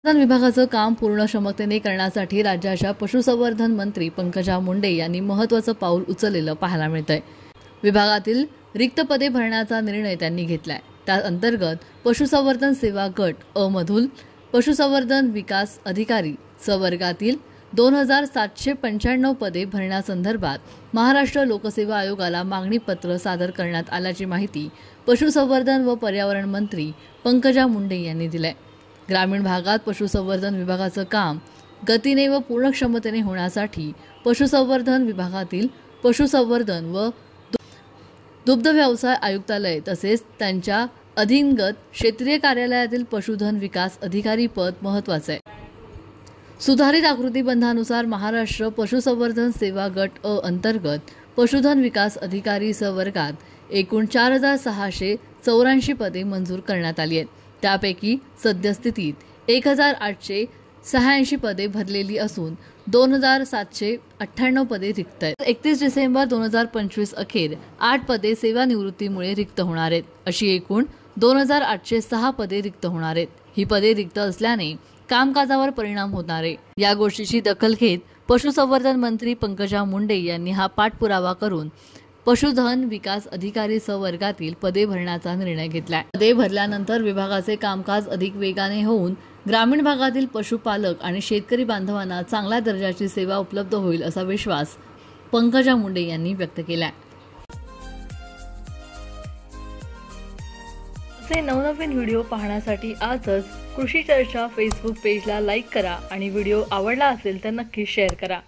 पशुसंवर्धन विभागाचं काम पूर्ण क्षमतेने करण्यासाठी राज्याच्या पशुसंवर्धन मंत्री पंकजा मुंडे यांनी महत्त्वाचं पाऊल उचललेलं पाहायला मिळतंय। विभागातील रिक्त पदे भरण्याचा निर्णय त्यांनी घेतलाय। त्या अंतर्गत पशुसंवर्धन सेवा गट अ मधून पशुसंवर्धन विकास अधिकारी स वर्गातील 2795 पदे भरण्यासंदर्भात महाराष्ट्र लोकसेवा आयोगाला मागणी पत्र सादर करण्यात आल्याची माहिती पशुसंवर्धन व पर्यावरण मंत्री पंकजा मुंडे यांनी दिली। ग्रामीण भागात पशुसंवर्धन विभागाचं काम गतीने व पूर्ण क्षमतेने होण्यासाठी पशुसंवर्धन विभागातील पशुसंवर्धन व दुग्ध व्यवसाय आयुक्तालय तसेच त्यांच्या अधीनगत क्षेत्रीय कार्यालयातील पशुधन विकास अधिकारी पद महत्त्वाचे आहे। सुधारित आकृतीबंधानुसार महाराष्ट्र पशुसंवर्धन सेवा गट अ अंतर्गत पशुधन विकास अधिकारी स वर्गात एकूण 4684 पदे मंजूर करण्यात आली आहेत। त्यापैकी सद्यस्थितीत 1886 पदे भरलेली असून 2798 पदे रिक्त आहेत। 31 डिसेंबर 2025 अखेर 8 पदे सेवानिवृत्तीमुळे रिक्त होणार आहेत। अशी एकूण 2806 पदे रिक्त होणार आहेत। ही पदे रिक्त असल्याने कामकाजावर परिणाम होणार आहे। या गोष्टीची दखल घेत पशुसंवर्धन मंत्री पंकजा मुंडे यांनी हा पाठपुरावा करून पशुधन विकास अधिकारी स वर्गातील पदे भरण्याचा निर्णय घेतलाय। पदे भरल्यानंतर विभागाचे कामकाज अधिक वेगाने होऊन ग्रामीण भागातील पशुपालक आणि शेतकरी बांधवांना चांगल्या दर्जाची सेवा उपलब्ध होईल असा विश्वास पंकजा मुंडे यांनी व्यक्त केलाय। असे नवनवीन व्हिडिओ पाहण्यासाठी आजच कृषी चर्चा फेसबुक पेजला लाईक करा आणि व्हिडिओ आवडला असेल तर नक्की शेअर करा।